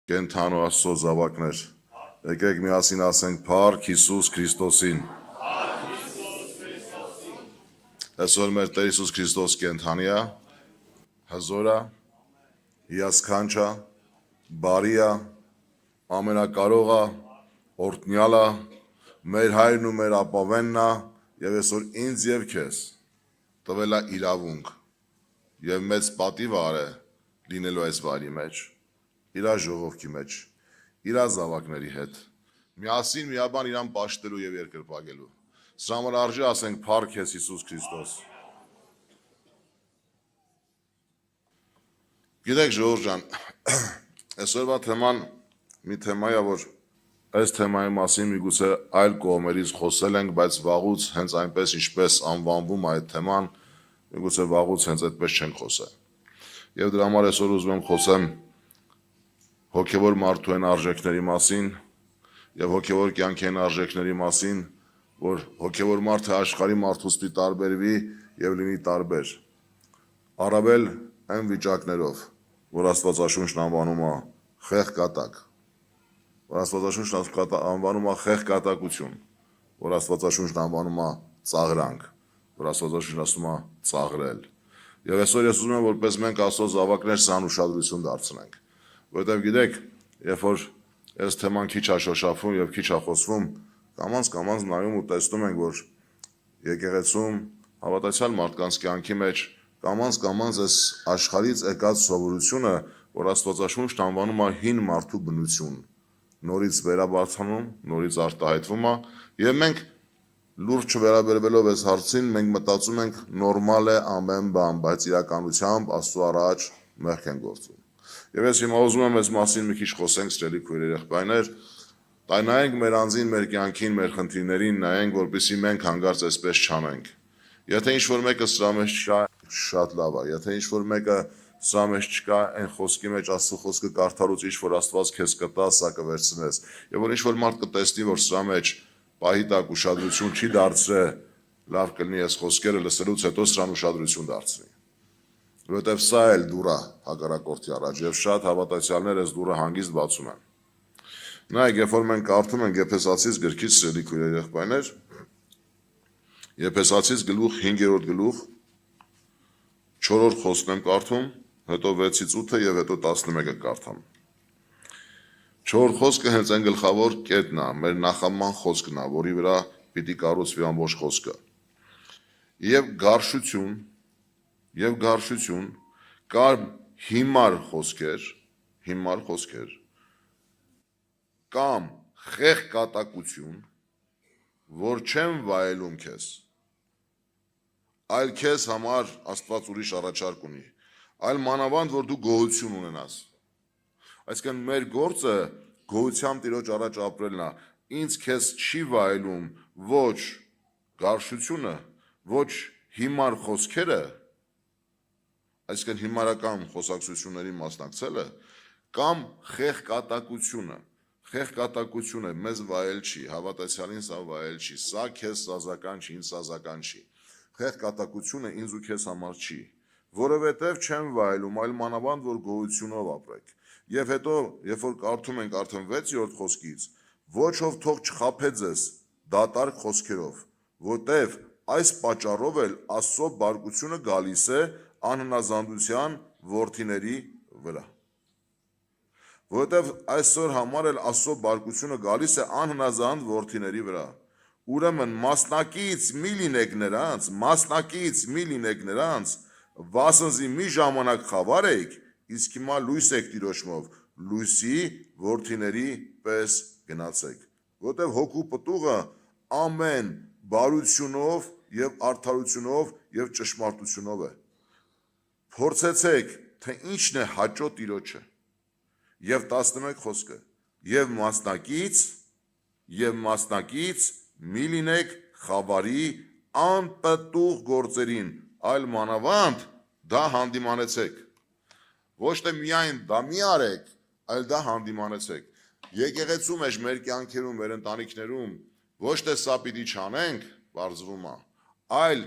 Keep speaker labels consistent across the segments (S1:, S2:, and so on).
S1: Կենթանու Աստծո զավակներ, եկեք միասին ասենք Փառք Հիսուս Քրիստոսին։ Այսօր մեր Տեր Հիսուս Քրիստոս կենթանի է, հզոր է, հիասքանչ է, բարի է, ամենակարող է, օրհնյալ է, մեր հայրն ու մեր ապավենն է, եւ այսօր ինձ եւ քեզ տվել է իրավունք եւ մեծ պատիվ արել լինելու այս վայրի մեջ, իր ժողովքի մեջ, իր զավակների հետ, միասին միաբան իրան պաշտելու եւ երկրպագելու։ Սրա համար արժի ասենք Փառք ես Հիսուս Քրիստոս։ Գիտեք ժողովուրդ ջան, այսօրվա թեման մի թեմա է, որ այս թեմայի մասին միգուցե այլ կողմերից խոսել ենք, բայց վաղուց հենց այնպես ինչպես անվանվում այդ թեման, միգուցե վաղուց հենց այդպես չենք խոսել։ Եվ դրա համար այսօր ուզում եմ խոսեմ հոգևոր մարդու են արժեքների մասին եւ հոգևոր կյանքի են արժեքների մասին, որ հոգևոր մարդը աշխարհի մարդուց պիտի տարբերվի եւ լինի տարբեր։ Առավել այն վիճակներով, որ Աստվածաշունչն անվանում է խեղկատակ, որ Աստվածաշունչն անվանում է խեղկատակություն, որ Աստվածաշունչն անվանում է ծաղրանք, որ Աստվածաշունչն ասում է ծաղրել։ Եվ այսօր ես ուզում եմ որպես մենք Աստծո զավակներ սան ուշադրություն դարձնենք, որովհետև գիտեք, երբ որ այս թեման քիչ է շոշափվում եւ քիչ է խոսվում, կամաց նայում ու տեսնում ենք, որ եկեղեցում հավատացյալ մարդկանց կյանքի մեջ կամաց այս աշխարհից եկած սովորությունը, որ Աստվածաշունչն անվանում է հին մարդու բնություն, նորից վերաբարձանում, նորից արտահայտվում է, եւ մենք լուրջ չվերաբերվելով այս հարցին, մենք մտածում ենք նորմալ է ամեն բան, բայց իրականությամբ Աստծո առաջ մեղք են գործում։ Եվ ես հիմա ուզում եմ այս մասին մի քիչ խոսենք, սիրելի քույր երեխայներ, նայենք մեր անձին, մեր կյանքին, մեր խնդիրներին, նայենք, որպեսզի մենք հանգարց այսպես չանենք։ Եթե ինչ-որ մեկը սրա մեջ չկա, շատ լավ է, եթե ինչ-որ մեկը սրա մեջ չկա, այն խոսքի մեջ Աստծո խոսքը կարդալուց ինչ-որ Աստված քեզ կտա, սա կվերցնես։ Եվ որ ինչ-որ մարդ կտեսնի, որ սրա մեջ պահի տակ ուշադրություն չի դարձրել, լավ կլինի այս խոսքերը լսելուց հետո սրան ուշադրություն դարձնի։ Որովհետև սա էլ դուռ է հակառակորդի առաջ եւ շատ հավատացյալներ այս դուռը հանգիստ բացում են։ Նայեք, երբ որ մենք կարդում ենք Եփեսացիս գրքից, սիրելի քույր երեխայներ, Եփեսացիս գլուխ 5-րդ գլուխ 4-րդ խոսքն եմ կարդում, հետո 6-ից 8-ը եւ հետո 11-ը կարդամ։ 4 խոսքը հենց այն գլխավոր կետն է, մեր նախաման խոսքն է, որի վրա պիտի կառուցվի ամբողջ խոսքը։ Եվ գարշություն կամ հիմար խոսքեր կամ խեղկատակություն, որ չեմ վայելում քեզ, այլ քեզ համար Աստված ուրիշ առաջարկ ունի, այլ մանավանդ որ դու գոհություն ունենաս։ Այսինքն մեր գործը գոհությամբ Տիրոջ առաջ ապրելն է։ Ինձ քեզ չի վայելում ոչ գարշությունը, ոչ հիմար խոսքերը, այսինքն հիմարական խոսակցությունների մասնակցելը, կամ խեղկատակությունը։ Խեղկատակությունը մեզ վայել չի, հավատացյալին սա վայել չի, սա քեզ սազական չի, ինձ սազական չի։ Խեղկատակությունը ինձ ու քեզ համար չի, որովհետև չեմ վայելում, այլ մանավանդ որ գոհությունով ապրեք։ Եվ հետո, երբ որ կարդում ենք արդեն 6-րդ խոսքից, ոչ ով թող չխաբե ձեզ դատարկ խոսքերով, որտև այս պատճառով էլ Աստծո բարկությունը գալիս է անհնազանդության որդիների վրա։ Որովհետև այսօր համար էլ Աստծո բարկությունը գալիս է անհնազանդ որդիների վրա։ Ուրեմն մասնակից մի լինեք նրանց, վասնզի մի ժամանակ խավար եք, իսկ հիմա լույս եք Տիրոջմով, լույսի որդիների պես գնացեք։ Որովհետև հոգու պտուղը ամեն բարությունով եւ արդարությունով եւ ճշմարտությունով է։ Փորձեցեք, թե ինչն է հաճո Տիրոջը։ Եվ 11 խոսքը. եւ մասնակից մի լինեք խավարի անպտուղ գործերին, այլ մանավանդ դա հանդիմանեցեք։ Ոչ թե միայն դա մի արեք, այլ դա հանդիմանեցեք։ Եկեղեցու մեջ մեր կյանքերում, մեր ընտանիքներում ոչ թե սա պիտի չանենք, բարձվում է, այլ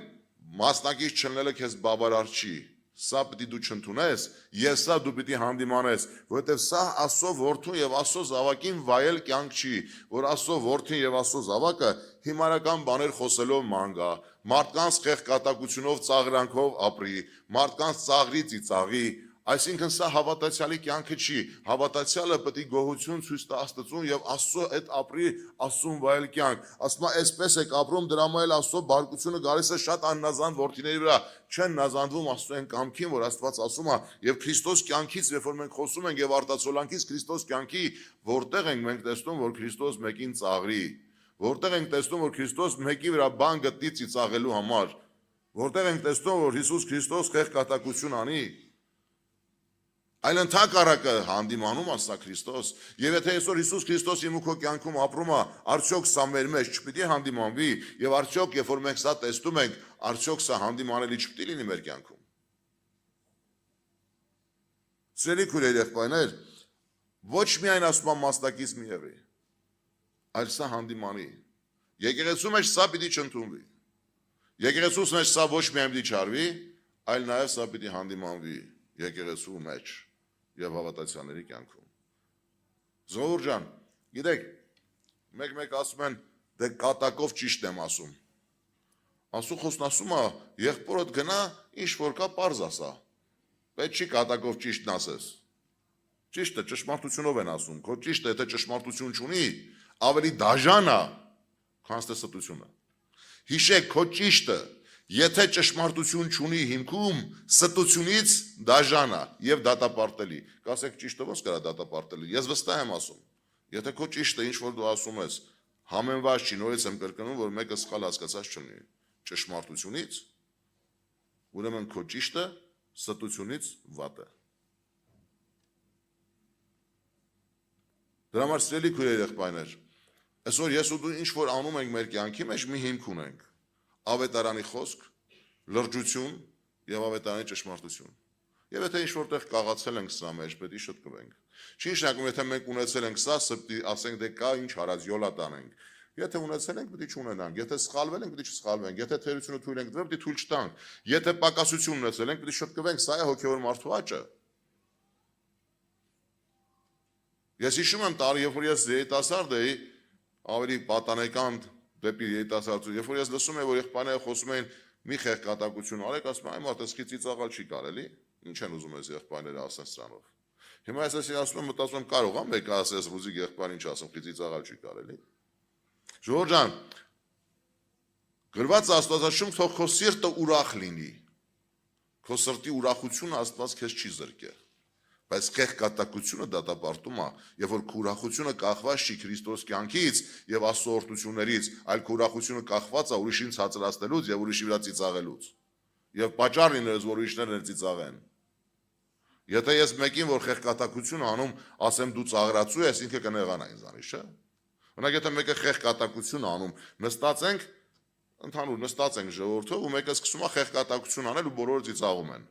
S1: մասնակից չլինելը քեզ բավարար չի։ Սա պիտի դու չընդունես, եւ սա դու պիտի հանդիմանես, որովհետեւ սա Աստծո որդուն եւ Աստծո զավակին վայել կյանք չի, որ Աստծո որդին եւ Աստծո զավակը հիմարական բաներ խոսելով ման գա, մարդկանց խեղկատակությունով, ծաղրանքով ապրի, մարդկանց ծաղրի ծիծաղի, այսինքն սա հավատացյալի կյանքը չի, հավատացյալը պետք է գոհություն ցույց տա Աստծուն եւ Աստծո այդ ապրի, Աստծուն վայել կյանք, ասում է այսպես եք ապրում, դրա համար էլ Աստծո բարգությունը գալիս է շատ աննազանդ որդիների վրա, չեն նազանդվում Աստծո այն կամքին, որ Աստված ասում է, եւ Քրիստոս կյանքից, երբ որ մենք խոսում ենք եւ արտացոլանքից Քրիստոս կյանքի, որտեղ ենք մենք տեսնում, որ Քրիստոս մեկին ծաղրի, որտեղ ենք տեսնում, որ Քրիստոս մեկի վրա բան գտնի ծիծաղելու համար, որտեղ ենք տեսնում, որ Հիսուս Քրիստոս խեղկատակություն անի, այլ ընդհակառակը հանդիմանում է սա Քրիստոս, եւ եթե այսօր Հիսուս Քրիստոսի ու քո կյանքում ապրում է, արդյոք սա մեր մեջ չպիտի հանդիմանվի, եւ արդյոք երբ որ մենք սա տեսնում ենք, արդյոք սա հանդիմանելի չպիտի լինի մեր կյանքում։ Սիրելի քույրեր, եղբայրներ, ոչ միայն ասում եմ մասնակից մի եղի, այլ սա հանդիմանի։ Եկեղեցու մեջ սա պիտի չընդունվի։ Եկեղեցուց մեջ սա ոչ միայն պիտի չարվի, այլ նաեւ սա պիտի հանդիմանվի եկեղեցու մեջ եւ հավատացյալների կյանքում։ Զորուր ջան, գիտեք, մեկ ասում են, դե կատակով ճիշտ եմ ասում։ Աստծո խոսքն ասում է, եղբորդ գնա, ինչ որ կա պարզ ասա։ Պետք չի կատակով ճիշտն ասես։ Ճիշտը ճշմարտությունով են ասում, քո ճիշտը եթե ճշմարտություն չունի, ավելի դաժան է, քան ստությունը։ Հիշեք, քո ճիշտը եթե ճշմարտություն չունի հիմքում, ստությունից դաժան է եւ դատապարտելի։ Կասեք ճիշտը ո՞նց կարա դատապարտելի։ Ես վստահ եմ ասում։ Եթե քո ճիշտը ինչ որ դու ասում ես, համեմված չի, նորից եմ կրկնում, որ մեկը սխալ հասկացած չունի ճշմարտությունից, ուրեմն քո ճիշտը ստությունից վատ է։ Դրա համար սիրելի քույրեր, եղբայրներ, այսօր ես ու դու ինչ որ անում ենք մեր կյանքի մեջ մի հիմք ունենք։ Ավետարանի խոսք, լրջություն եւ ավետարանի ճշմարտություն։ Եվ եթե ինչ որտեղ կաղացել ենք սրա մեջ, պետք է շտկվենք։ Չի նշանակում, եթե մենք ունեցել ենք սա, ասենք դե կա ինչ հարած յոլա տանենք։ Եթե ունեցել ենք, պետք է չունենանք։ Եթե սխալվել ենք, պետք է չսխալվենք։ Եթե թերությունը թույլ ենք տվել, պետք է թույլ չտանք։ Եթե պակասություն ունեցել ենք, պետք է շտկվենք։ Սա է հոգեոր մարդու աճը։ Ես հիշում եմ տարի, երբ որ ես երիտասարդ էի, ավելի պատանեկան դեպի երիտասարդություն, երբ որ ես լսում եմ, որ եղբայրները խոսում են մի խեղկատակություն արեք, ասում եմ, այ մարդ էս ծիծաղալ չի կարելի, ինչ են ուզում ես եղբայրները ասեն սրանով։ Հիմա ես ասում եմ, մտածում եմ, կարող եմ մեկը ասես ռուզիկ եղբայրը ինչ ասում, ծիծաղալ չի կարելի։ Ժողովուրդ ջան, գրված Աստվածաշունչ թող քո սիրտը ուրախ լինի։ Քո սրտի ուրախությունը Աստված քեզ չի զրկել։ Բայց խեղկատակությունը դատապարտում է, եւ որ քո ուրախությունը կախված չի Քրիստոս կյանքից եւ Աստծո օրհնություններից, այլ քո ուրախությունը կախված է ուրիշին ցածրացնելուց եւ ուրիշի վրա ծիծաղելուց։ Եվ պատճառ լինելուց, որ ուրիշներն ծիծաղեն։ Եթե ես մեկին, որ խեղկատակություն անում, ասեմ դու ծաղրացու ես, ինքը կնեղանա ինձանից, չէ՞։ Օրինակ եթե մեկը խեղկատակություն անում, նստած ենք, ընդհանուր նստած ենք ժողովրդով ու մեկը սկսում է խեղկատակություն անել ու բոլորը ծիծաղում են։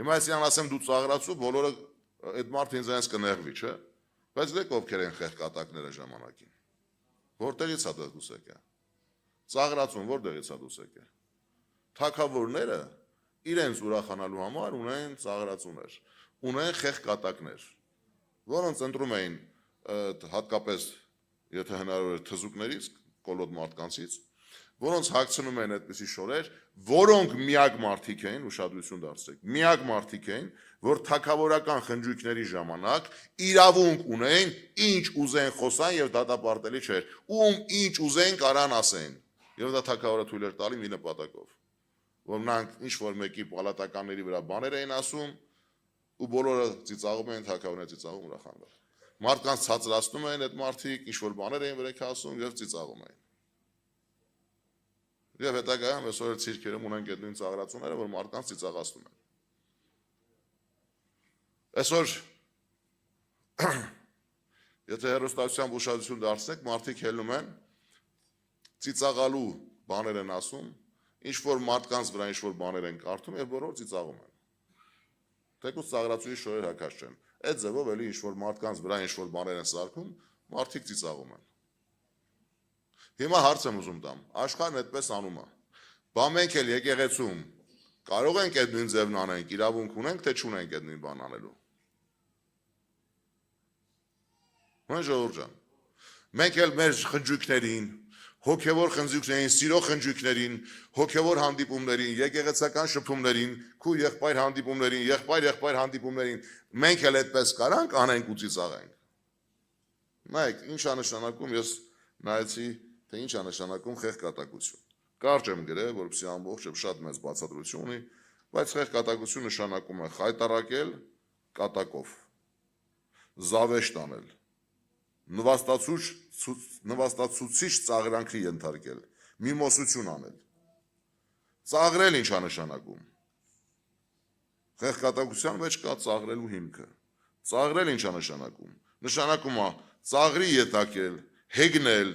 S1: Հիմա ես իրան ասեմ դու ծաղրացու, բոլորը այդ մարդը ինձանից կնեղվի, չէ՞։ Բայց դեք ովքեր են խեղկատակները ժամանակին։ Որտեղից է դուս եկա։ Ծաղրացուն որտեղից է դուս եկա։ Թագավորները իրենց ուրախանալու համար ունեն ծաղրացուներ, ունեն խեղկատակներ, որոնց ընտրում էին հատկապես եթե հնարավոր է թզուկներից, կոլոտ մարդկանցից, որոնց հագցնում են այդպիսի շորեր, որոնք միակ մարդիկ էին, ուշադրություն դարձրեք, միակ մարդիկ էին, որ թագավորական խնջույքների ժամանակ իրավունք ունեն, ինչ ուզեն խոսան եւ դատապարտելի չէր, ում ինչ ուզեն կարան ասեն, եւ դա թագավորը թույլ էր տալի մի նպատակով, որ նրանք ինչ որ մեկի պալատականների վրա բաներ էին ասում, ու բոլորը ծիծաղում են, թագավորները ծիծաղում ուրախանում։ Մարդկանց ցածրացնում են այդ մարդիկ, ինչ որ բաներ էին վրեքը ասում եւ ծիծաղում էին։ Եվ հետագայում այսօր ցիրկերում ունենք այդ նույն ծաղրացումները, որ մարդկանց ծիծաղացնում են։ Այսօր եթե հեռուստացությամբ ուշադրություն դարձնեք, մարդիկ հելնում են, ծիծաղալու բաներ են ասում, ինչ որ մարդկանց վրա ինչ որ բաներ են կարդում եւ բոլորը ծիծաղում են։ Թեկուզ ծաղրացուի շորեր հակած չեն։ Այդ ձևով էլի ինչ որ մարդկանց վրա ինչ որ բաներ են սարքում, մարդիկ ծիծաղում են։ Հիմա հարց եմ ուզում տամ, աշխարհն այդպես անում է։ Բա մենք էլ եկեղեցում Կարող ենք այդ նույն ձևն անենք, իրավունք ունենք, թե չունենք այդ նույն բան անելու։ Ո՞ն ժողովուրդ ջան։ Մենք էլ մեր խնջույքներին, հոգևոր խնջույքներին, սիրո խնջույքներին, հոգևոր հանդիպումներին, եկեղեցական շփումներին, քու եղբայր հանդիպումներին, եղբայր հանդիպումներին, մենք էլ այդպես կարանք անենք ու ծիծաղենք։ Նայեք, ինչ է նշանակում, ես նայեցի, թե ինչ է նշանակում խեղկատակություն։ Կարճ եմ գրել, որպեսզի ամբողջը շատ մեծ բացատրություն ունի, բայց խեղկատակություն նշանակում է խայտառակել կատակով, զավեշտ անել, նվաստացուցիչ ծաղրանքի ենթարկել, միմոսություն անել։ Ծաղրել ինչ է նշանակում։ Խեղկատակության մեջ կա ծաղրելու հիմքը։ Ծաղրել ինչ է նշանակում։ Նշանակում է ծաղրի ետակել, հեգնել,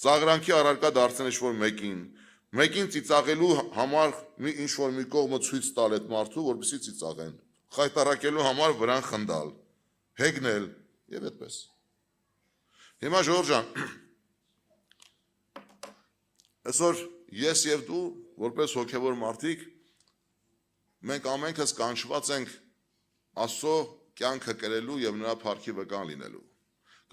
S1: ծաղրանքի առարկա դարձնել ինչ-որ մեկին ծիծաղելու համար ինչ-որ մի կողմը ցույց տալ այդ մարդու, որպեսզի ծիծաղեն, խայտառակելու համար վրան խնդալ, հեգնել եւ այդպես։ Հիմա ժողովուրդ ջան, այսօր ես եւ դու, որպես հոգևոր մարդիկ, մենք ամենքս կանչված ենք Աստծո կյանքը կրելու եւ նրա փառքի վկան լինելու։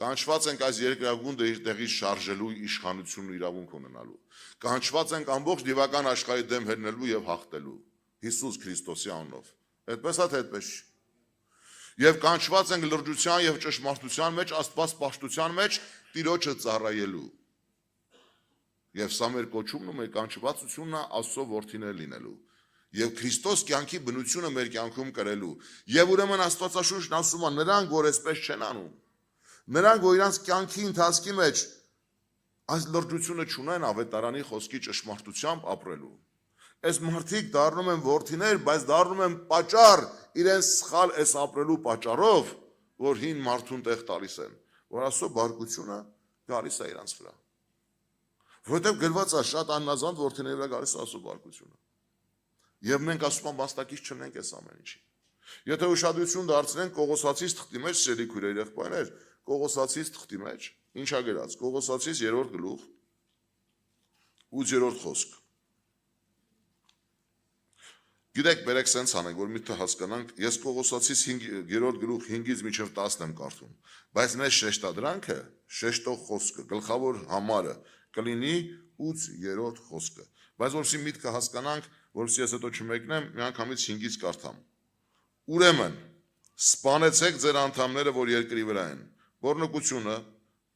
S1: Կանչված ենք այս երկրագուն տեղից շարժելու իշխանություն ու իրավունք ունենալու։ Կանչված ենք ամբողջ դիվական աշխարհի դեմ հեռնելու եւ հաղթելու Հիսուս Քրիստոսի անունով։ Այդպես է թե այդպես չի։ Եվ կանչված ենք լրջության եւ ճշմարտության մեջ, Աստված պաշտության մեջ Տիրոջը ծառայելու։ Եվ սա մեր կոչումն ու մեր կանչվածությունն է Աստծո որդիներ լինելու։ Եվ Քրիստոս կյանքի բնությունը մեր կյանքում կրելու։ Եվ ուրեմն Աստվածաշունչն ասում է, նրանք, որ այսպես չեն անում, նրանք, որ իրանց կյանքի ընթացքի մեջ այս լրջությունը չունեն ավետարանի խոսքի ճշմարտությամբ ապրելու։ Այս մարդիկ դառնում են որդիներ, բայց դառնում են պատճառ իրենց սխալ այս ապրելու պատճառով, որ հին մարդուն տեղ տալիս են, որ Աստծո բարկությունը գալիս է իրանց վրա։ Որտեղ գրված է շատ աննազանդ որդիների վրա գալիս է Աստծո բարկությունը։ Եվ մենք ասում ենք մասնակից չնենք այս ամեն ինչի։ Եթե ուշադրություն դարձնենք Կողոսացիս թղթի մեջ, սիրելի քույրեր, եղբայրներ, Կողոսացիս թղթի մեջ, ինչա գրած, Կողոսացիս 3-րդ գլուխ 8-րդ խոսք։ Գիտեք, բերեք սենց անենք, որ միտը հասկանանք, ես Կողոսացիս 3-րդ գլուխ 5-ից մինչև 10 եմ կարդում, բայց մեր շեշտադրանքը, շեշտող խոսքը, գլխավոր համարը կլինի 8-րդ խոսքը։ Բայց որպեսզի միտքը հասկանանք, որպեսզի ես հետո չմեկնեմ, միանգամից 5-ից կարդամ։ Ուրեմն, սպանեցեք ձեր անդամները, որ երկրի վրա են, բորնոկությունը,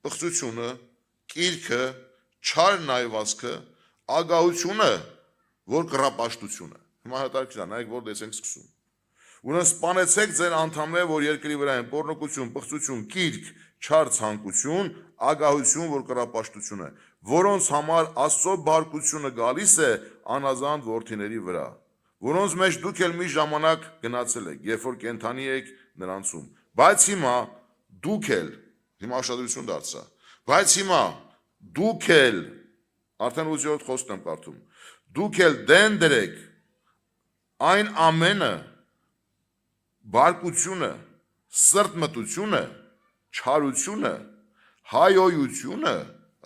S1: պղծությունը, կիրքը, չար նայվածքը, ագահությունը, որ կռապաշտությունը։ Հիմա հետաքրքիր է, նայեք որտեղից ենք սկսում։ Ուրեմն սպանեցեք ձեր անդամները, որ երկրի վրա են, բորնոկություն, պղծություն, կիրք, չար ցանկություն, ագահություն, որ կռապաշտություն է, որոնց համար Աստծո բարկությունը գալիս է անազանդ որդիների վրա, որոնց մեջ դուք էլ մի ժամանակ գնացել եք, երբ որ կենդանի եք նրանցում։ Բայց հիմա դուք էլ, հիմա ուշադրություն դարձա, բայց հիմա դուք էլ, արդեն 8-րդ խոսքն եմ կարդում, դուք էլ դեն դրեք այն ամենը, բարկությունը, սրտմտությունը, չարությունը, հայոյությունը,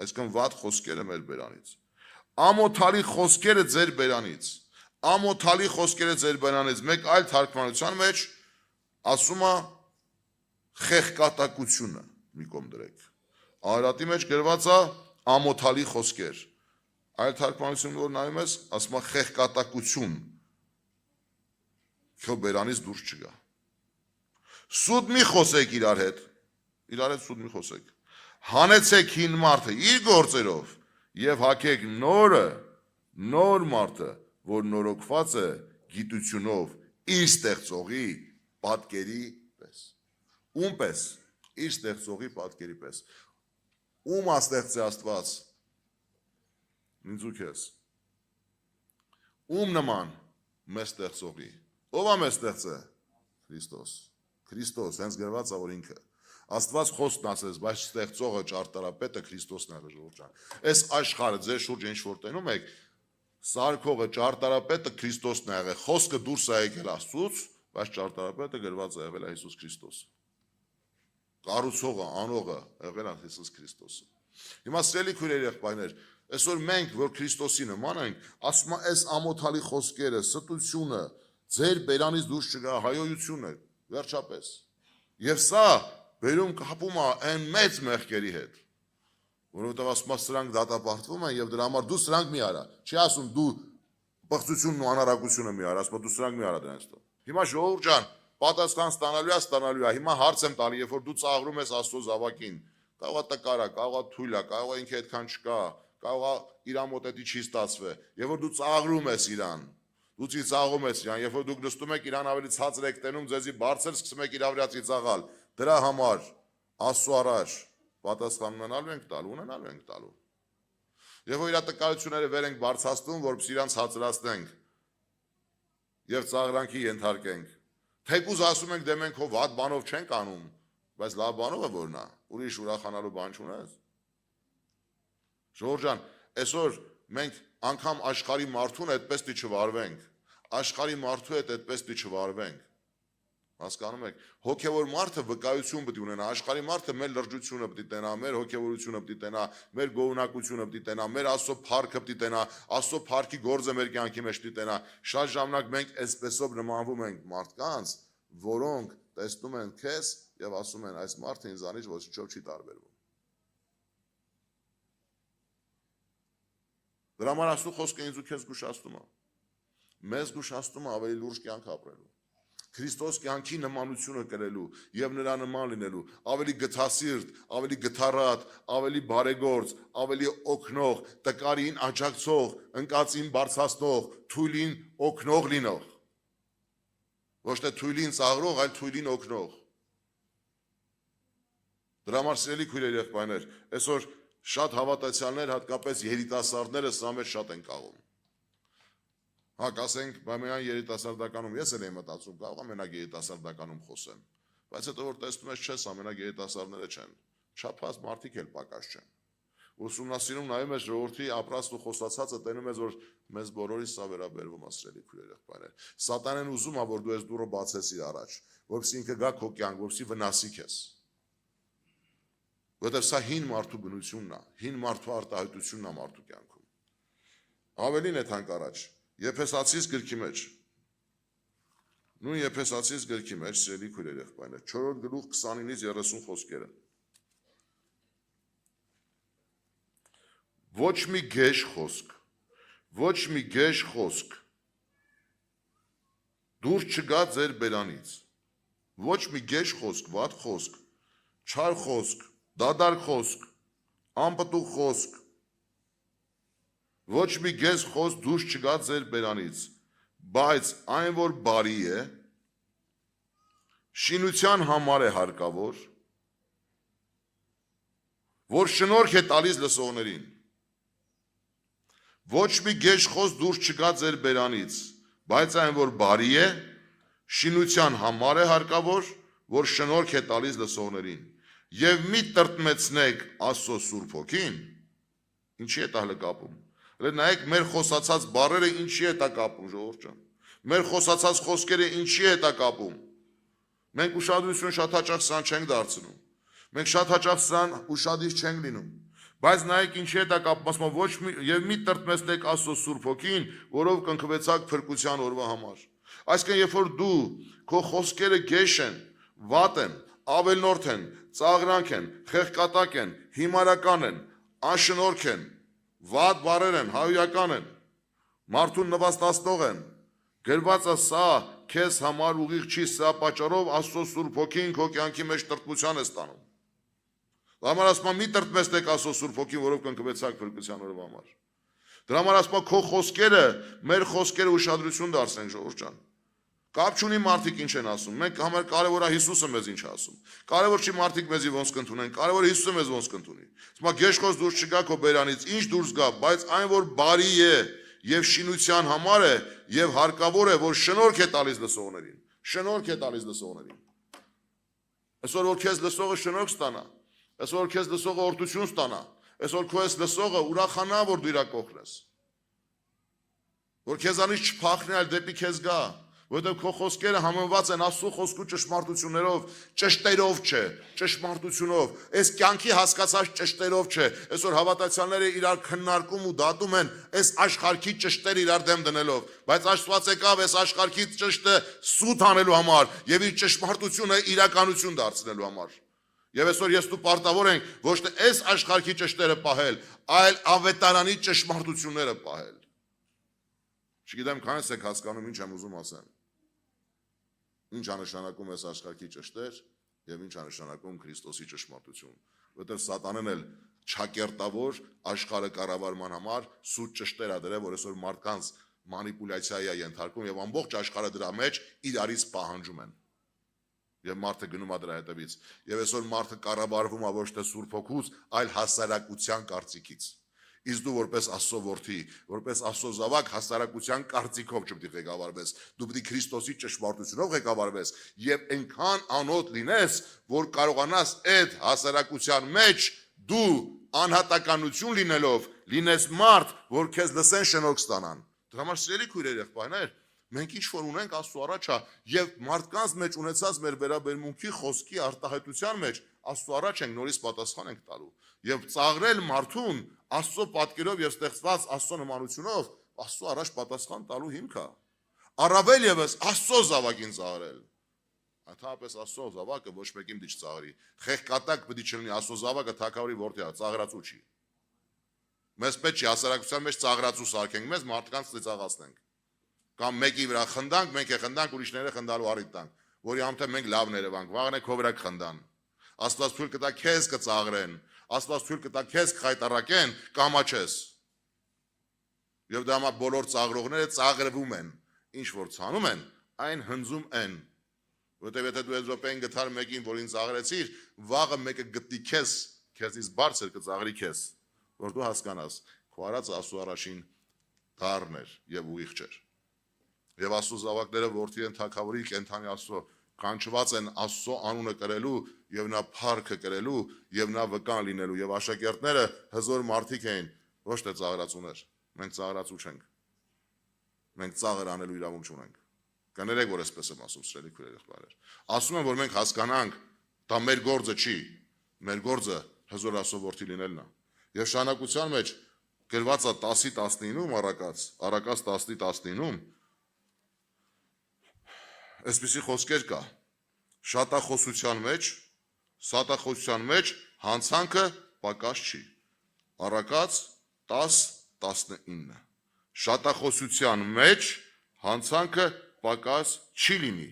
S1: այսինքն վատ խոսքերը մեր բերանից, ամոթալի խոսքերը ձեր բերանից, ամոթալի խոսքերը ձեր բերանից, մեկ այլ թարգմանության մեջ ասում է խեղկատակությունը, մի կողմ դրեք, Արարատի մեջ գրված է ամոթալի խոսքեր, այլ թարգմանություն որ նայում ես, ասում է խեղկատակություն, քո բերանից դուրս չգա։ Սուտ մի խոսեք իրար հետ սուտ մի խոսեք, հանեցեք հին մարդը իր գործերով և հագեք նոր մարդը, որ նորոգված է գիտությունով իր ստեղծողի պատկերի պես։ Ում պես, իր ստեղծողի պատկերի պես։ Ում աստեղծ է Աստված, ինձ ու քեզ։ Ում նման մեզ ստեղծողի, ով է մեզ ստեղծը, Քրիստոս, հենց գրված է որ ինքը, Աստված խոսքն ասես, բայց ստեղծողը ճարտարապետը Քրիստոսն է ժողովուրդ ջան։ Այս աշխարհը ձեր շուրջը ինչ որ տենում եք, սարքողը ճարտարապետը Քրիստոսն է եղել, խոսքը դուրս է եկել Աստծուց, բայց ճարտարապետը գրված է եղել է Հիսուս Քրիստոսը։ Կառուցողը, անողը եղել է Հիսուս Քրիստոսը։ Հիմա սիրելի քույրեր, եղբայրներ, Այսօր մենք, որ Քրիստոսի նման ենք, ասում է այս ամոթալի խոսքերը, ստությունը, ձեր բերանից դուրս չգա հայոյություն է, վերջապես։ Եվ սա բերում կապում է այն մեծ մեղքերի հետ, որովհետև ասում է սրանք դատապարտվում են եւ դրա համար դու սրանք մի արա։ Չի ասում դու պղծությունն ու անարակությունը մի արա, ասում դու սրանք մի արա դրանց տո։ Հիմա ժողովուրդ ջան, պատասխան ստանալու է, հիմա հարց եմ տալի, երբ որ դու ծաղրում ես Աստծո զավակին, կարող է տկարա, կարող է թույլ է, կարող է ինքը այդքան չկա, կարող է իր մոտետի չի ստացվի, եւ որ դու ծաղրում ես իրան, դու ծիծաղում ես իրան, երբ որ դուք նստում եք իրան ավելի ցածր եք տենում, ձեզի բարձր սկսում եք իր վրա ծիծաղալ, դրա համար Աստծո առաջ պատասխան ունենալու ենք տալու։ Եվ որ իր տկարությունները վեր ենք բարձրացնում, որպեսզի իրանց հացրացնենք եւ ծաղրանքի ենթարկենք։ Թեկուզ ասում ենք դե մենք հո վատ բանով չենք անում, բայց լավ բանով է որն է, ուրիշ ուրախանալու բան չունես։ Ժողովուրդ ջան, այսօր մենք անգամ աշխարհի մարդուն այդպես դի չվարվենք, աշխարհի մարդու հետ այդպես դի չվարվենք։ Հասկանում եք, հոգևոր մարդը վկայություն պետք է ունենա, աշխարհի մարդը մեր լրջությունը պետք է տենա, մեր հոգևորությունը պետք է տենա, մեր գոհունակությունը պետք է տենա, մեր Աստծո փառքը պետք է տենա, Աստծո փառքի գործը մեր կյանքի մեջ պետք է տենա։ Շատ ժամանակ մենք այսպեսով նմանվում ենք մարդկանց, որոնք տեսնում են քեզ եւ ասում են այս մարդը ինձանից ոչինչով չի տարբերվում։ Դրա համար Աստծո խոսքը ինձ ու քեզ զգուշացնում է։ Մեզ զգուշացնում է ավելի լուրջ կյանք ապրելու։ Քրիստոս կյանքի նմանությունը կրելու եւ նրա նման լինելու, ավելի գթասիրտ, ավելի գթառատ, ավելի բարեգործ, ավելի օգնող, տկարին աջակցող, ընկածին բարձրացնող, թույլին օգնող լինող։ Ոչ թե թույլին ծաղրող, այլ թույլին օգնող։ Դրա համար սիրելի քույրեր եւ եղբայրներ, այսօր շատ հավատացյալներ, հատկապես երիտասարդները սա մեջ շատ են կաղում։ Հա, կասենք, բամեյան երիտասարդականում ես էլ եմ մտածում, կարող եմ մենակ երիտասարդականում խոսեմ, բայց հետո որ տեսնում ես չես, ամենակ երիտասարդները չեն, չափած մարդիկ էլ պակաս չեն։ Ուսումնասիրում նայում ես ժողովրդի ապրածն ու խոսացածը, տենում ես, որ մեզ բոլորիս սա վերաբերվում է, սիրելի քույրեր եղբայրներ։ Սատանեն ուզում է, որ դու այս դուռը բացես իր առաջ, որպեսզի ինքը գա քո կյանք, որպեսզի վնասի քեզ։ Որովհետև սա հին մարդու բնությունն է, հին մարդու արտահայտությունն է մարդու կյանքում։ Ավելին է թանկ առաջ Եփեսացիս գրքի մեջ, նույն Եփեսացիս գրքի մեջ, սիրելի քույրեր եղբայրներ, 4-րդ գլուխ 29-ից 30 խոսքերը։ Ոչ մի գեշ խոսք, ոչ մի գեշ խոսք դուրս չգա ձեր բերանից, ոչ մի գեշ խոսք, վատ խոսք, չար խոսք, դադար խոսք, անպտուղ խոսք, ոչ մի գեշ խոսք դուրս չգա ձեր բերանից, բայց այն որ բարի է, շինության համար է հարկավոր, որ շնորհք է տալիս լսողներին։ Ոչ մի գեշ խոսք դուրս չգա ձեր բերանից, բայց այն որ բարի է, շինության համար է հարկավոր, որ շնորհք է տալիս լսողներին։ Եվ մի տրտմեցնեք Աստծո Սուրբ Հոգին, ինչի է դա կապում։ Նայեք մեր խոսացած բառերը ինչի է դա կապում, ժողովուրդ ջան։ Մեր խոսացած խոսքերը ինչի է դա կապում։ Մենք ուշադրություն շատ հաճախ սրան չենք դարձնում։ Մենք շատ հաճախ սրան ուշադիր չենք լինում։ Բայց նայեք ինչի է դա կապում, ասում ոչ եւ մի տրտմեցնեք Աստծո Սուրբ Հոգին, որով կընկվեցաք փրկության օրվա համար։ Այսինքն երբ որ դու քո խոսքերը գեշ են, վատ են, ավելնորդ են, ծաղրանք են, խեղկատակ են, հիմարական են, անշնորհք են, վատ բառեր են, հայոյական են, մարդուն նվաստացնող են, գրվածը սա քեզ համար ուղիղ չի, սա պատճառով Աստծո Սուրբ Հոգին քո կյանքի մեջ տրտմության է ստանում։ Դրա համար ասում մի տրտմեցնեք Աստծո Սուրբ Հոգին, որով կընկվեցաք փրկության օրվա համար։ Դրա համար ասում քո խոսքերը, մեր խոսքերը ուշադրություն դարձնենք, ժողովուրդ ջան։ Կապ չունի մարդիկ ինչ են ասում, մենք համար կարևոր է Հիսուսը մեզ ինչ ասում։ Կարևոր չի մարդիկ մեզի ոնց կընդունեն, կարևոր է Հիսուսը մեզ ոնց կընդունի։ Հիմա գեշ խոսք դուրս չգա քո բերանից, ինչ դուրս գա, բայց այն որ բարի է եւ շինության համար է եւ հարկավոր է, որ շնորհք է տալիս լսողներին։ Շնորհք է տալիս լսողներին։ Այսօր որ քեզ լսողը շնորհք ստանա, այսօր որ քեզ լսողը օրհնություն ստանա, այսօր քո ես լսողը ուրախանա, որ դու իրա կողքն ես։ Որ քեզանից չփախնի, այլ դեպի քեզ գա, Որովհետև քո խոսքերը համընված են Աստծո խոսքու ճշմարտություններով, ճշտերով չէ, ճշմարտությունով, այս կյանքի հասկացած ճշտերով չէ։ Այսօր հավատացյալները իրար քննարկում ու դատում են այս աշխարհի ճշտերը իրար դեմ դնելով, բայց Աստված եկավ այս աշխարհի ճշտը սուտ անելու համար եւ իր ճշմարտությունը իրականություն դարձնելու համար։ Եվ այսօր ես դու պարտավոր ենք ոչ թե այս աշխարհի ճշտերը պահել, այլ ավետարանի ճշմարտությունները պահել։ Չգիտեմ քանս եք հասկանում ինչ եմ ուզում ասեմ։ Ինչ է նշանակում այս աշխարհի ճշտեր եւ ինչ է նշանակում Քրիստոսի ճշմարտություն, որովհետեւ Սատանեն էլ չակերտավոր աշխարհը կառավարման համար սուտ ճշտեր ա դրել, որ այսօր մարդկանց մանիպուլյացիայի է ենթարկում եւ ամբողջ աշխարհը դրա մեջ իրարից պահանջում են։ Եվ մարդը գնում է դրա հետևից։ Եվ այսօր մարդը կառավարվում է ոչ թե Սուրբ Հոգուց, այլ հասարակության կարծիքից։ Իսկ դու որպես Աստծո որդի, որպես Աստծո զավակ հասարակության կարծիքով չպետք է ղեկավարվես, դու պետք է Քրիստոսի ճշմարտությունով ղեկավարվես եւ այնքան անոտ լինես, որ կարողանաս այդ հասարակության մեջ դու անհատականություն լինելով լինես մարդ, որ քեզ լսեն շնորհք ստանան։ Դրա համար սիրելի քույրեր, եղբայրներ, մենք ինչ որ ունենք Աստծո առաջ եւ մարդկանց մեջ ունեցած մեր վերաբերմունքի խոսքի արտահայտության մեջ Աստծո առաջ ենք նորից պատասխան ենք տալու եւ ծաղրել մարդուն Աստծո պատկերով եւ ստեղծված Աստծո նմանությունով Աստծո առաջ պատասխան տալու հիմք է։ Առավել եւս Աստծո զավակին ծաղրել։ Ընդհանրապես Աստծո զավակը ոչ մեկին դիչ ծաղրի։ Խեղկատակ պետք չի լինի Աստծո զավակը թակավորի որդի է, ծաղրացու չի։ Մեզ պետք չի հասարակության մեջ ծաղրացու սարքենք, մեզ մարդկանց ծիծաղացնենք։ Կամ մեկի վրա խնդանք, մենք է խնդանք, ուրիշները խնդալու առիթ տանք, որի համտե մենք լավ ներևանք, վաղն է քո վրա կխնդան։ Աստված թույլ կտա քեզ կծաղրեն, Աստված թույլ կտա քեզ կխայտարակեն, կամաչես։ Եվ դա համար բոլոր ծաղրողները ծաղրվում են, ինչ որ ցանում են, այն հնձում են։ Որտեւ եթե դու Եզոպեն գտար մեկին, որին ծաղրեցիր, վաղը մեկը գտնի քեզ, քեզից բարձր կծաղրի քեզ, որ դու հասկանաս, քո արած Աստծո առաջին դառն էր եւ ուղիղ չէր։ Եվ Աստծո զավակները որդի են թագավորի կենթանի Աստծո, կանչված են Աստծո անունը կրելու եւ նա փառքը կրելու եւ նա վկան լինելու եւ աշակերտները հզոր մարդիկ էին, ոչ թե ծաղրացուներ։ Մենք ծաղրացու չենք։ Մենք ծաղր անելու իրավունք չունենք։ Կներեք, որ այսպես եմ ասում, սիրելի քույրեր, եղբայրներ։ Ասում եմ, որ մենք հասկանանք, դա մեր գործը չի, մեր գործը հզոր Աստծո որդի լինելն է։ Եվ շարունակության մեջ գրված է 10:19 Առակաց 10:19 այսպիսի խոսքեր կա. շատախոսության մեջ հանցանքը պակաս չի։ Առակաց 10:19 շատախոսության մեջ հանցանքը պակաս չի լինի,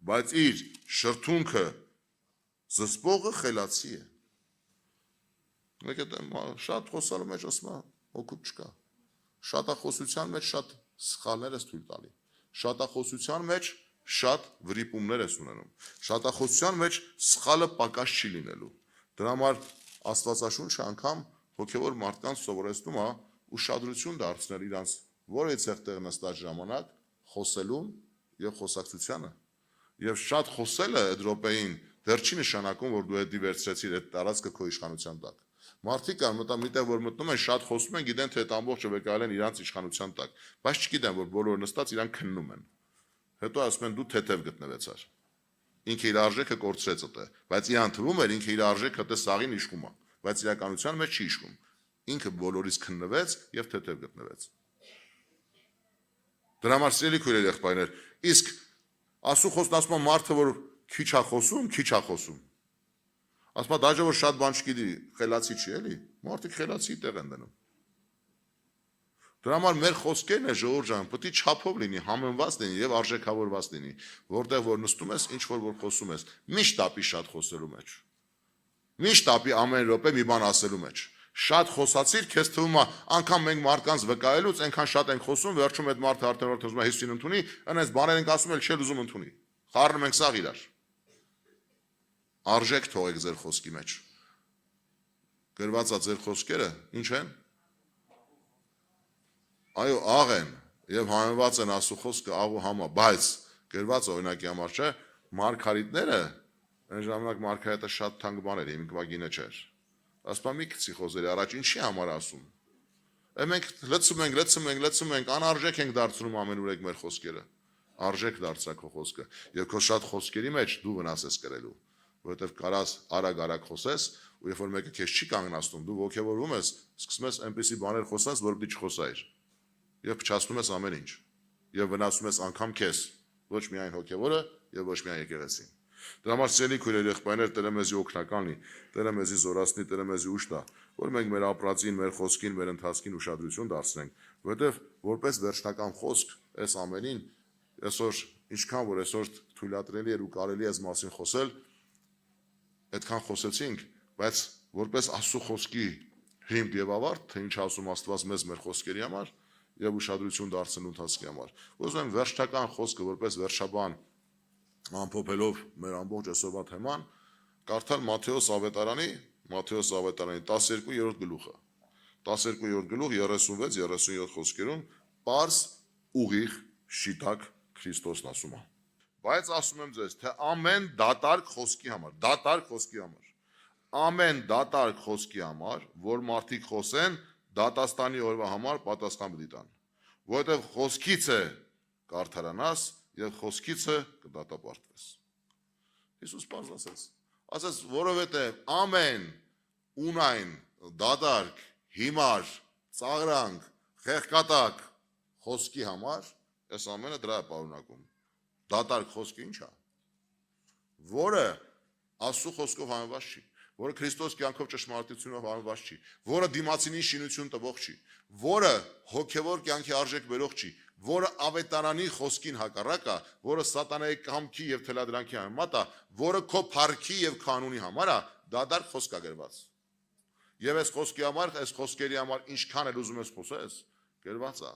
S1: բայց իր շրթունքը զսպողը խելացի է։ Մեկ է շատ խոսալու մեջ ասում է օգուտ չկա։ Շատախոսության մեջ շատ սխալներ ես թույլ տալի։ Շատախոսության մեջ շատ վրիպումներ ես ունենում։ Շատախոսության մեջ սխալը պակաս չի լինելու։ Դրա համար Աստվածաշունչը անգամ հոգևոր մարդկանց սովորեցնում է ուշադրություն դարձնել իրանց որևէ տեղ նստած ժամանակ խոսելուն եւ խոսակցությանը։ Եվ շատ խոսելը այդ րոպեին դեռ չի նշանակում, որ դու դա վերցրեցիր այդ տարածքը քո իշխանության տակ։ Մարդիկ կան մտամիտեղ, որ մտնում են, շատ խոսում են, գիտեն, թե այդ ամբողջը վկայել են իրանց իշխանության տակ, բայց չգիտեն, որ բոլորը նստած իրան քննում են։ Հետո ասում են դու թեթև գտնվեցար։ Ինքը իր արժեքը կորցրեց ըտե, բայց իրան թվում էր ինքը իր արժեքը ըտե սաղին իշխում է, բայց իրականության մեջ չի իշխում։ Ինքը բոլորից քննվեց եւ թեթև գտնվեց։ Դրա համար սիրելի քույրեր, եղբայրներ, իսկ Աստծո խոսքն ասում է մարդը, որ քիչ է խոսում։ Ասում է դաժե որ շատ բան չգիտի, խելացի չի էլի։ Մարդիկ խելացի տեղ են դնում։ Դրա համար մեր խոսքերն է ժողովուրդ ջան, պետք է չափով լինի, համեմված լինի եւ արժեքավորված լինի, որտեղ որ նստում ես, ինչ որ խոսում ես, միշտ տապի շատ խոսելու մեջ։ Միշտ տապի ամեն րոպե մի բան ասելու մեջ։ Շատ խոսացիր, քեզ թվում է, անգամ մենք մարդկանց վկայելուց այնքան շատ ենք խոսում, վերջում այդ մարդը արդեն ուզում է հիսուսին ընդունի, այնպես բաներ ենք ասում, էլ չէ ուզում ընդունի։ Խառնում ենք սաղ իրար։ Արժեք թողեք ձեր խոսքի մեջ։ Գրված է ձեր խոսքերը, ինչ են։ Այո, աղ են եւ համեմված են Աստծո խոսքը աղ ու համա, բայց գրված օրինակի համար չէ, մարգարիտները այն ժամանակ մարգարիտը շատ թանկ բան էր, հիմք վագինը չէր։ Ասում մի քիչ խոսել առաջ ինչի համար ասում։ Մենք լցում ենք, անարժեք ենք դարձնում ամենուրեք մեր խոսքերը։ Արժեք դարձա քո խոսքը եւ քո շատ խոսքերի մեջ դու վնաս ես կրելու, որովհետեւ կարաս արագ խոսես ու երբ որ մեկը քեզ չի կանգնացնում, դու ոգևորվում ես, սկսում ես այնպեսի բաներ խոսած, որ պիտի չխոսայր եւ փչացնում ես ամեն ինչ եւ վնասում ես անգամ քեզ, ոչ միայն հոգևորը եւ ոչ միայն եկեղեցին։ Դրա համար սիրելի քույրեր, եղբայրներ, Տերը մեզի օգնական լինի, Տերը մեզի զորացնի, Տերը մեզի ուժ տա, որ մենք մեր ապրածին, մեր խոսքին, մեր ընթացքին ուշադրություն դարձնենք, որովհետեւ որպես վերջնական խոսք այս ամենին այսօր ինչքան որ այսօր թույլատրելի էր ու կարելի է այս մասին խոսել, այդքան խոսեցինք, բայց որպես Աստծո խոսքի հիմք եւ ավարտ, թե ինչ ասում Աստված մեզ մեր խոսքերի համար եւ ուշադրություն դարձնելու ընթացքի համար։ Ուզում եմ վերջնական խոսքը որպես վերջաբան ամփոփելով մեր ամբողջ այսօրվա թեման, կարդալ Մատթեոս ավետարանի 12-րդ գլուխը։ 12-րդ գլուխ 36-37 խոսքերում պարզ ուղիղ շիտակ Քրիստոսն ասում է։ Բայց ասում եմ ձեզ, թե ամեն դատարկ խոսքի համար, ամեն դատարկ խոսքի համար, որ մարդիկ խոսեն, դատաստանի օրվա համար պատասխան պիտի տան, որովհետև խոսքից է կարդարանաս եւ խոսքից է կդատապարտվես։ Հիսուս պարզ ասաց, որովհետև ամեն ունայն դատարկ, հիմար, ծաղրանք, խեղկատակ խոսքի համար, այս ամենը դրա է պարունակում։ Դատարկ խոսքը ինչ է, որը Աստծո խոսքով համոզված չի, որը Քրիստոս կյանքով ճշմարտությունով համոզված չի, որը դիմացինի շինություն տվող չի, որը հոգևոր կյանքի արժեք բերող չի, որը ավետարանի խոսքին հակառակ է, որը սատանայի կամքի եւ թելադրանքի համեմատ է, որը քո փառքի եւ կանոնի համար է, դատարկ խոսք է գրված։ Եվ այս խոսքի համար, այս խոսքերի համար ինչքան էլ ուզում ես խոսես, գրված է։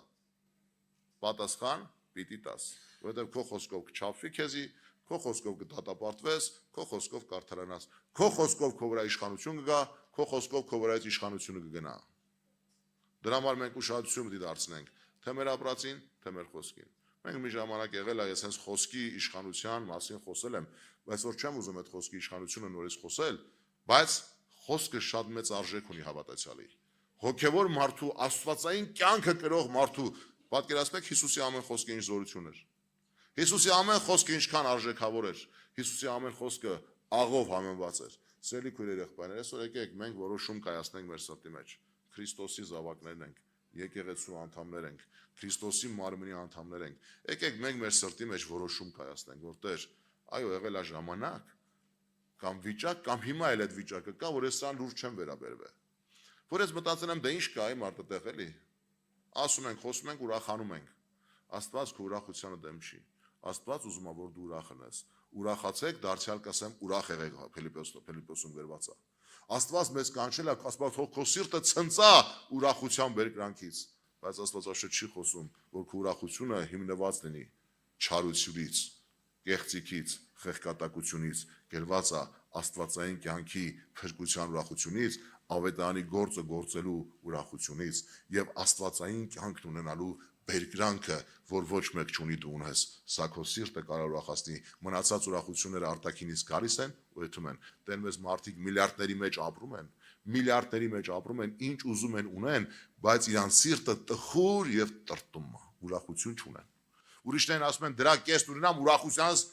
S1: Պատասխան պիտի տաս, որովհետև քո խոսքով կչափվի քեզի, քո խոսքով կդատապարտվես, քո խոսքով կարդարանաս, քո խոսքով քո վրա իշխանություն կգա, քո խոսքով քո վրայից իշխանությունը կգնա։ Դրա համար մենք ուշադրություն պիտի դարձնենք թե մեր ապրածին, թե մեր խոսքին։ Մենք մի ժամանակ եղել է, ես հենց խոսքի իշխանության մասին խոսել եմ, բայց որ չեմ ուզում այդ խոսքի իշխանությունը նորից խոսել, բայց խոսքը շատ մեծ արժեք ունի հավատացյալի։ Հոգևոր մարդու, աստվածային կյանքը կրող մարդու, պատկերացնեք Հիսուսի ամեն խոսքը ինչ զորություն էր։ Հիսուսի ամեն խոսքը ինչքան արժեքավոր էր։ Հիսուսի ամեն խոսքը աղով համեմված էր։ Սիրելի քույրեր, եղբայրներ, այսօր եկեք մենք որոշում կայացնենք մեր սրտի մեջ։ Քրիստոսի զավակներն ենք, եկեղեցու անդամներ ենք, Քրիստոսի մարմնի անդամներ ենք։ Եկեք մենք մեր սրտի մեջ որոշում կայացնենք, որ Տեր, այո, եղել է ժամանակ կամ վիճակ, կամ հիմա էլ այդ վիճակը կա, որ ես սրան լուրջ չեմ վերաբերվել։ Որ ես մտածել եմ, դե ինչ կա, իմ արտը տեղ էլի։ Ասում ենք, խոսում ենք, ուրախանում ենք։ Աստված քո ուրախությանը դեմ չի։ Աստված ուզում է, որ դու ուրախ լինես։ Ուրախացեք, դարձյալ կասեմ, ուրախ եղեք, Փիլիպպոսում գրված է։ Աստված մեզ կանչել է, ասված թող քո սիրտը ցնծա ուրախության բերկրանքից, բայց Աստված ոչ չի խոսում, որ քո ուրախությունը հիմնված լինի չարությունից, կեղծիքից, խեղկատակությունից, գրված է աստվածային կյանքի փրկության ուրախությունից, ավետարանի գործը գործելու ուրախությունից եւ աստվածային կյանքն ունենալու բերկրանքը, որ ոչ մեկ չունի դու ունես, սա քո սիրտը կարող ուրախացնի, մնացած ուրախությունները արտաքինից գալիս են ու եթում են, դեն մեզ մարդիկ միլիարդների մեջ ապրում են, ինչ ուզում են ունեն, բայց իրանց սիրտը տխուր եւ տրտում է, ուրախություն չունեն։ Ուրիշներն ասում են դրա կեսն ունենամ, ուրախությանս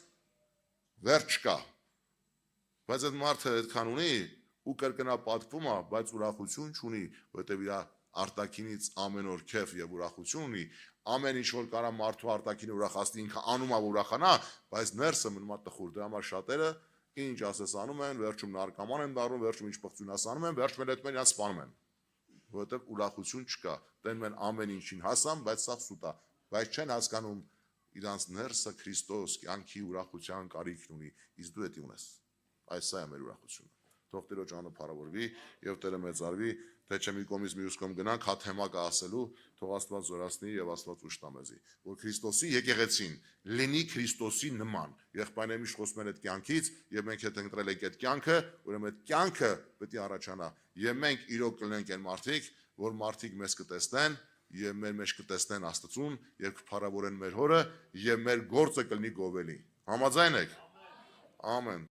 S1: վերջ կա։ Բայց այդ մարդը այդքան ունի ու կրկնապատկվում է, բայց ուրախություն չունի, որտեղ իր արտաքինից ամեն օր քեֆ եւ ուրախություն ունի, ամեն ինչ որ կարա մարդու արտաքինը ուրախացնի, ինքը անում է որ ուրախանա, բայց ներսը մնում է տխուր։ Դրա համար շատերը ինչ ասես անում են, վերջում նարկոման են դառնում, վերջում ինչ պղծունաս անում են, վերջում էլ այդ իրաց սպանում են, որովհետեւ ուրախություն չկա։ Տենում են ամեն ինչին հասան, բայց սա սուտ է, բայց չեն հասկանում իրանց ներսը Քրիստոս կյանքի ուրախության կարիքն ունի, իսկ դու դա ունես։ Այս սա է մեր ուրախությունը։ Թող Տերոջ անունը փառավորվի եւ Տերը մեծարվի, թե չէ մի կողմից մյուս կողմ գնանք, հա թեմա կա ասելու, թող Աստված զորացնի եւ Աստված ուժ տա մեզի, որ Քրիստոսի եկեղեցին լինի Քրիստոսի նման։ Եղբայրներ միշտ խոսում են այդ կյանքից եւ մենք հետ ընտրել ենք այդ կյանքը, ուրեմն այդ կյանքը պետք է առաջանա եւ մենք իրոք կլինենք այն մարդիկ, որ մարդիկ մեզ կտեսնեն եւ մեր մեջ կտեսնեն Աստծուն եւ կփառավորեն մեր Հորը եւ մեր գործը կլինի գովելի։ Համաձայն եք։ Ամեն։